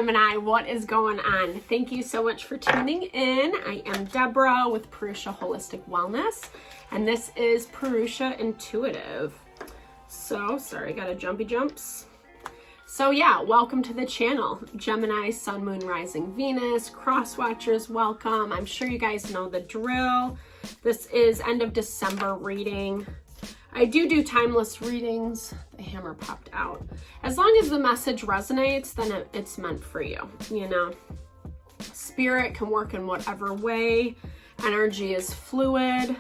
Gemini, what is going on? Thank you so much for tuning in. I am Deborah with Purusha Holistic Wellness, and this is Purusha Intuitive. So, sorry, got a jumpy jumps. So yeah, welcome to the channel. Gemini, Sun, Moon, Rising, Venus, Cross Watchers, welcome. I'm sure you guys know the drill. This is end of December reading. I do timeless readings. The hammer popped out. As long as the message resonates, then it's meant for you, you know. Spirit can work in whatever way. Energy is fluid.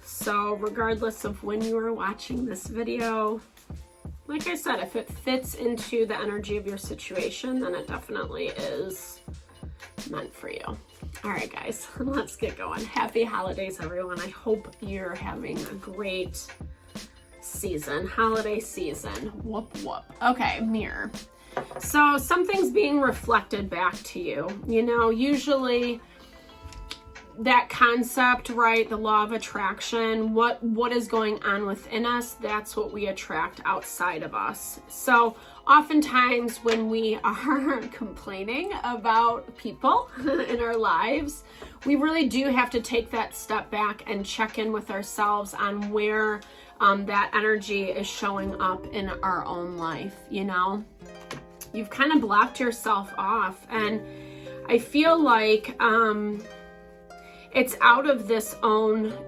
So regardless of when you are watching this video, like I said, if it fits into the energy of your situation, then it definitely is meant for you. All right, guys, let's get going. Happy holidays, everyone. I hope you're having a great season, holiday season. Whoop, whoop. Okay, mirror. So something's being reflected back to you. You know, usually that concept, right? The law of attraction, what is going on within us, that's what we attract outside of us. So oftentimes when we are complaining about people in our lives, we really do have to take that step back and check in with ourselves on where that energy is showing up in our own life, you know? You've kind of blocked yourself off, and I feel like it's out of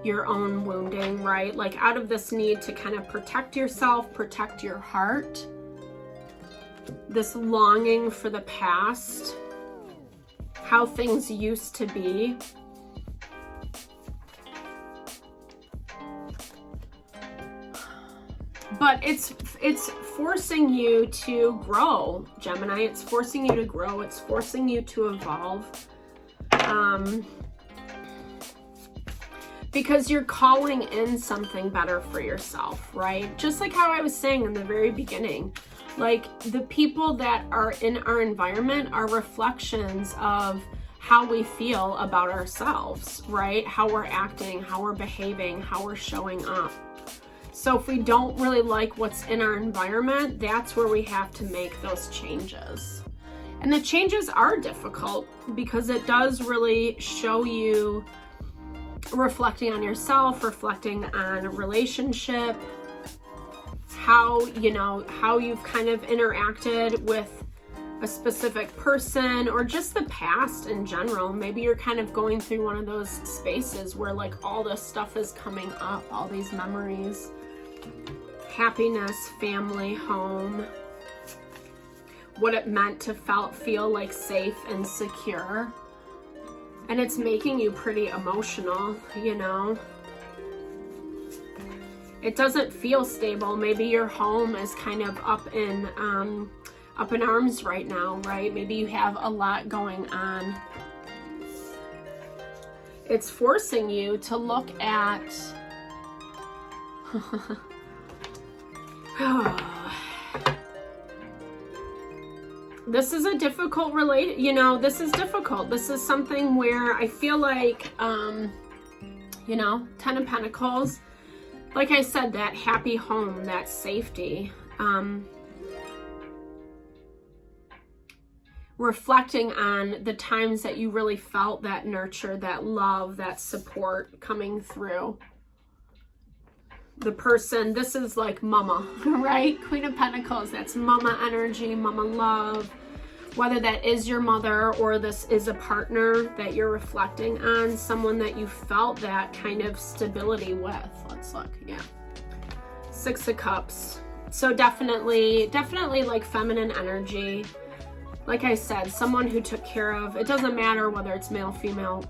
your own wounding, right? Like out of this need to kind of protect yourself, protect your heart, this longing for the past, how things used to be. But it's forcing you to grow, Gemini. It's forcing you to grow. It's forcing you to evolve. Because you're calling in something better for yourself, right? Just like how I was saying in the very beginning, like the people that are in our environment are reflections of how we feel about ourselves, right? How we're acting, how we're behaving, how we're showing up. So if we don't really like what's in our environment, that's where we have to make those changes. And the changes are difficult because it does really show you reflecting on yourself, reflecting on a relationship, how you've kind of interacted with a specific person, or just the past in general. Maybe you're kind of going through one of those spaces where like all this stuff is coming up, all these memories, happiness, family, home, what it meant to feel like safe and secure. And it's making you pretty emotional, you know. It doesn't feel stable. Maybe your home is kind of up in arms right now, right? Maybe you have a lot going on. It's forcing you to look at this is a difficult this is difficult. This is something where I feel like, Ten of Pentacles, like I said, that happy home, that safety, reflecting on the times that you really felt that nurture, that love, that support coming through. The person, this is like mama, right? Queen of Pentacles, that's mama energy, mama love. Whether that is your mother or this is a partner that you're reflecting on, someone that you felt that kind of stability with. Let's look, yeah. Six of Cups. So definitely like feminine energy. Like I said, someone who took care of, it doesn't matter whether it's male, female,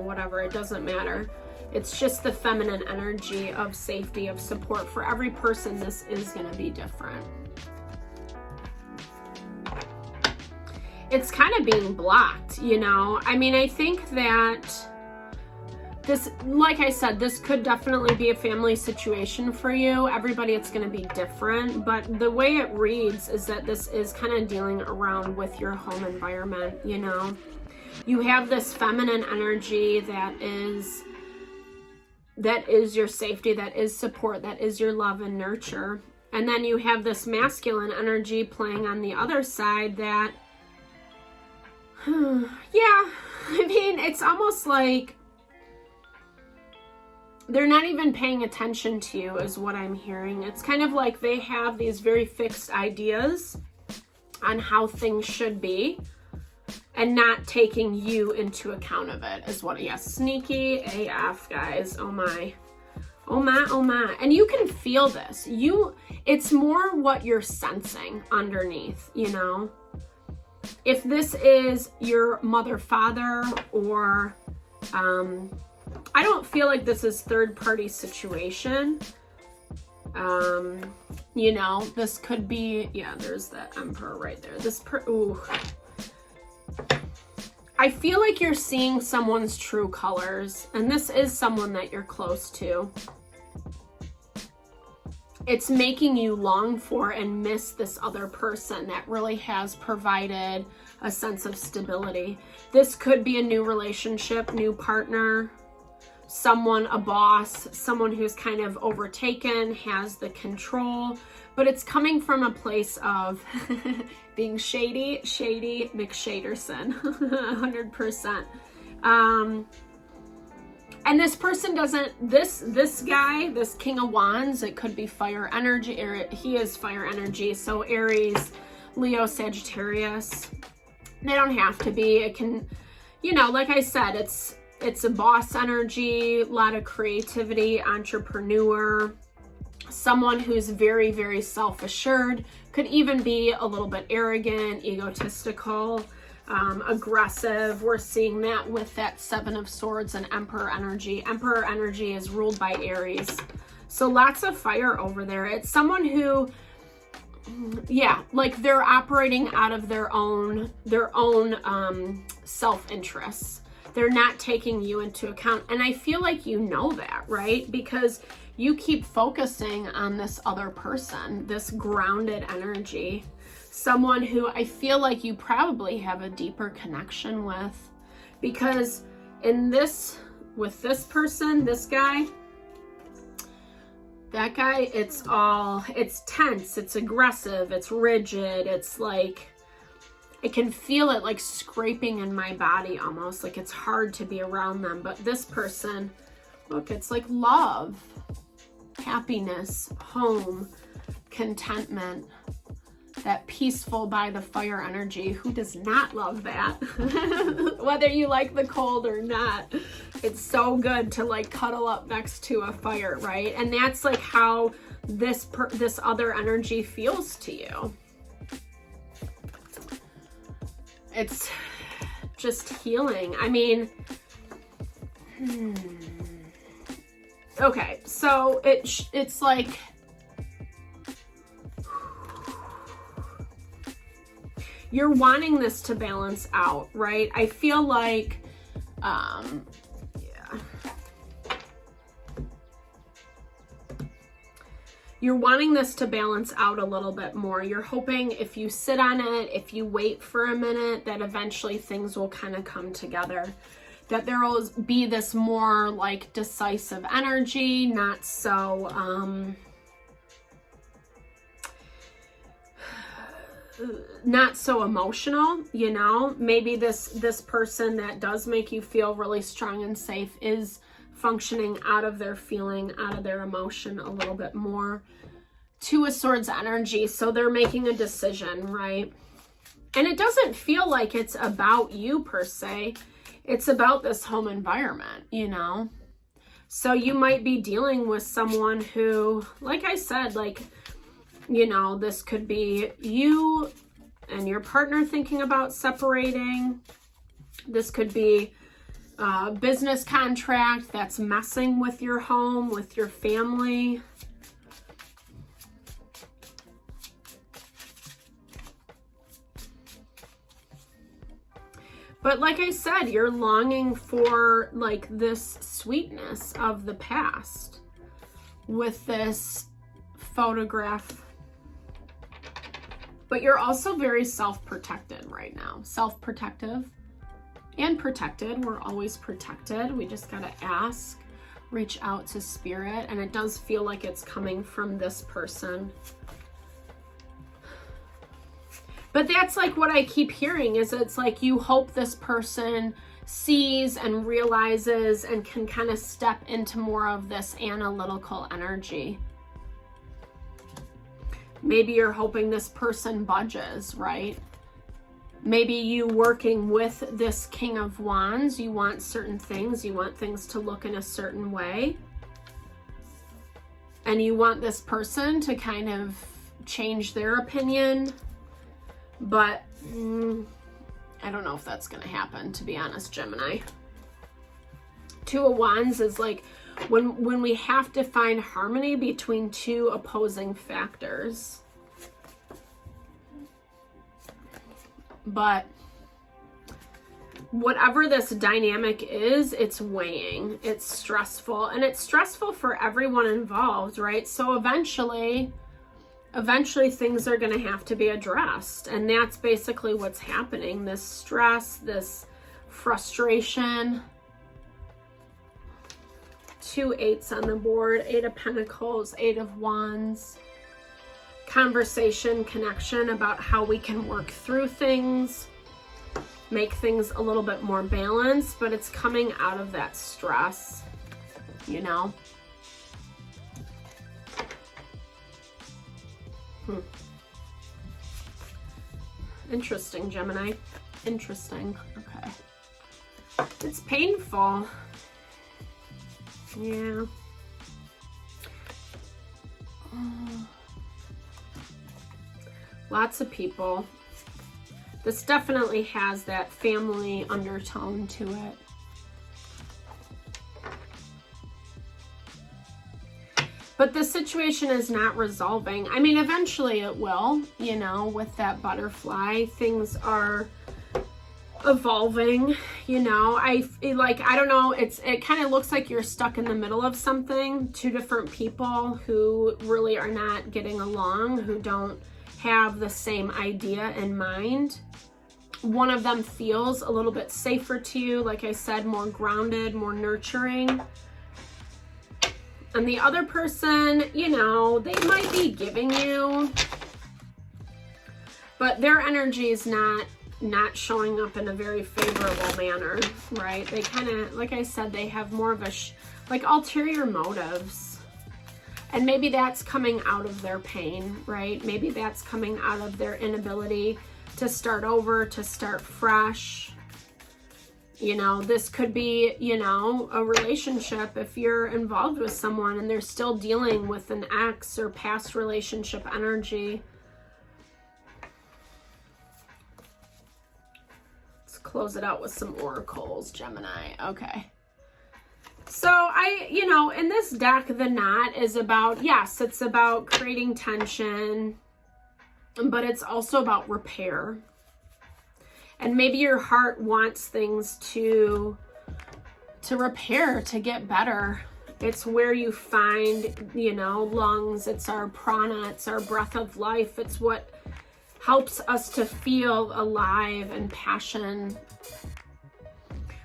whatever, it doesn't matter. It's just the feminine energy of safety, of support. For every person, this is going to be different. It's kind of being blocked, I mean, I think that this, like I said, this could definitely be a family situation for you. Everybody, it's going to be different. But the way it reads is that this is kind of dealing around with your home environment, You have this feminine energy that is your safety, that is support, that is your love and nurture. And then you have this masculine energy playing on the other side that Yeah, I mean, it's almost like they're not even paying attention to you is what I'm hearing. It's kind of like they have these very fixed ideas on how things should be and not taking you into account of it is what, yes, sneaky AF, guys. Oh my. Oh my, oh my. And you can feel this. It's more what you're sensing underneath, you know? If this is your mother, father, or I don't feel like this is third party situation. You know, this could be, yeah, there's that Emperor right there. Ooh. I feel like you're seeing someone's true colors, and this is someone that you're close to. It's making you long for and miss this other person that really has provided a sense of stability. This could be a new relationship, new partner, someone, a boss, someone who's kind of overtaken, has the control, but it's coming from a place of being shady McShaderson, 100%. And this person doesn't, this guy, this King of Wands, it could be fire energy, or he is fire energy. So Aries, Leo, Sagittarius, they don't have to be. It can, you know, like I said, it's a boss energy, a lot of creativity, entrepreneur, someone who's very, very self-assured, could even be a little bit arrogant, egotistical, aggressive. We're seeing that with that Seven of Swords and Emperor energy. Emperor energy is ruled by Aries. So lots of fire over there. It's someone who, yeah, like they're operating out of their own self-interests. They're not taking you into account. And I feel like you know that, right? Because you keep focusing on this other person, this grounded energy. Someone who I feel like you probably have a deeper connection with, because with this person, this guy, that guy, it's tense, it's aggressive, it's rigid, it's like, I can feel it like scraping in my body almost, like it's hard to be around them. But this person, look, it's like love, happiness, home, contentment, that peaceful by the fire energy. Who does not love that? Whether you like the cold or not, it's so good to like cuddle up next to a fire, right? And that's like how this other energy feels to you. It's just healing. I mean, okay, so it's like, you're wanting this to balance out, right? I feel like, yeah. You're wanting this to balance out a little bit more. You're hoping if you sit on it, if you wait for a minute, that eventually things will kind of come together. That there will be this more like decisive energy, not so, not so emotional, you know? Maybe this person that does make you feel really strong and safe is functioning out of their feeling, out of their emotion a little bit more. Two of Swords energy, so they're making a decision, right? And it doesn't feel like it's about you per se. It's about this home environment, you know? So you might be dealing with someone who, like I said, like, you know, this could be you and your partner thinking about separating. This could be a business contract that's messing with your home, with your family. But like I said, you're longing for like this sweetness of the past with this photograph. But you're also very self-protected right now. Self-protective and protected. We're always protected. We just gotta ask, reach out to spirit. And it does feel like it's coming from this person. But that's like what I keep hearing, is it's like you hope this person sees and realizes and can kind of step into more of this analytical energy. Maybe you're hoping this person budges, right? Maybe you working with this King of Wands, you want certain things, you want things to look in a certain way. And you want this person to kind of change their opinion. But I don't know if that's going to happen, to be honest, Gemini. Two of Wands is like when we have to find harmony between two opposing factors. But whatever this dynamic is, it's weighing, it's stressful, and it's stressful for everyone involved, right? So eventually things are going to have to be addressed. And that's basically what's happening. This stress, this frustration. 2 8s on the board, 8 of Pentacles, 8 of Wands. Conversation, connection about how we can work through things, make things a little bit more balanced, but it's coming out of that stress, you know? Interesting, Gemini. Interesting. Okay. It's painful. Yeah. Lots of people. This definitely has that family undertone to it. But the situation is not resolving. I mean, eventually it will, you know, with that butterfly. Things are evolving, you know. I don't know, it kind of looks like you're stuck in the middle of something. Two different people who really are not getting along, who don't have the same idea in mind. One of them feels a little bit safer to you, like I said, more grounded, more nurturing. And the other person, you know, they might be giving you, but their energy is not showing up in a very favorable manner, right? They kind of, like I said, they have more of a like ulterior motives. And maybe that's coming out of their pain, right? Maybe that's coming out of their inability to start over, to start fresh. You know, this could be, you know, a relationship if you're involved with someone and they're still dealing with an ex or past relationship energy. Let's close it out with some oracles, Gemini. Okay. So you know, in this deck, the knot is about, yes, it's about creating tension, but it's also about repair. And maybe your heart wants things to repair, to get better. It's where you find, you know, lungs. It's our prana. It's our breath of life. It's what helps us to feel alive and passion.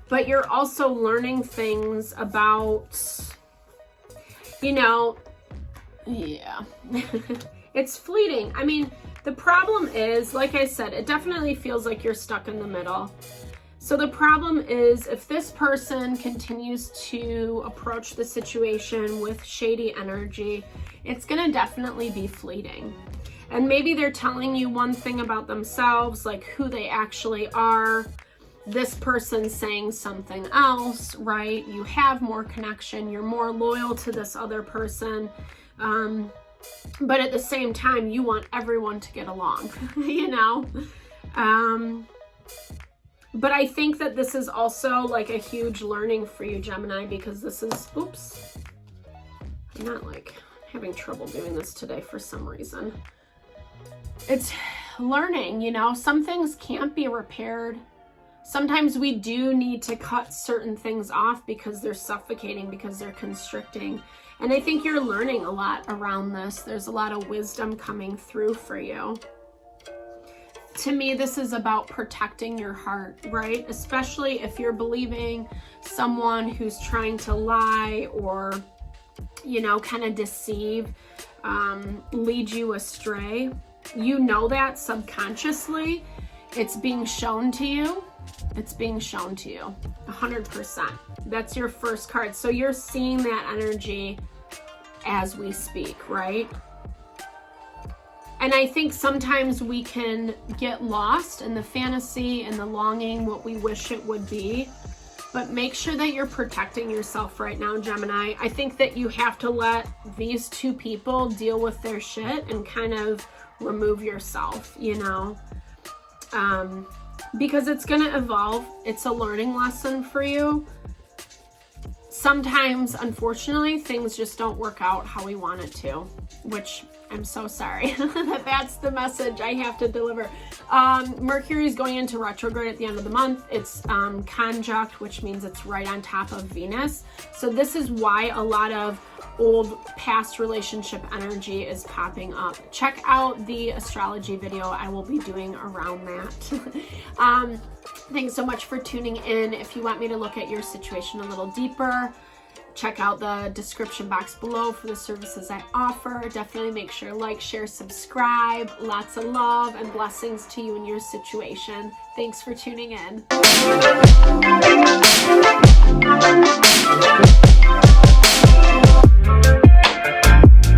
But you're also learning things about, you know, yeah, it's fleeting. I mean, the problem is, like I said, it definitely feels like you're stuck in the middle. So the problem is, if this person continues to approach the situation with shady energy, it's going to definitely be fleeting. And maybe they're telling you one thing about themselves, like who they actually are. This person's saying something else, right? You have more connection. You're more loyal to this other person. But at the same time, you want everyone to get along, you know? But I think that this is also like a huge learning for you, Gemini, because this is, oops, I'm not like having trouble doing this today for some reason. It's learning, you know, some things can't be repaired. Sometimes we do need to cut certain things off because they're suffocating, because they're constricting. And I think you're learning a lot around this. There's a lot of wisdom coming through for you. To me, this is about protecting your heart, right? Especially if you're believing someone who's trying to lie or, you know, kind of deceive, lead you astray. you know that subconsciously. It's being shown to you. It's being shown to you 100%. That's your first card. So you're seeing that energy as we speak, right? And I think sometimes we can get lost in the fantasy and the longing, what we wish it would be. But make sure that you're protecting yourself right now, Gemini. I think that you have to let these two people deal with their shit and kind of remove yourself, you know? Because it's going to evolve. It's a learning lesson for you. Sometimes, unfortunately, things just don't work out how we want it to, which I'm so sorry that that's the message I have to deliver. Mercury is going into retrograde at the end of the month. It's conjunct, which means it's right on top of Venus. So this is why a lot of old past relationship energy is popping up. Check out the astrology video I will be doing around that. Thanks so much for tuning in. If you want me to look at your situation a little deeper, check out the description box below for the services I offer. Definitely make sure to like, share, subscribe. Lots of love and blessings to you and your situation. Thanks for tuning in.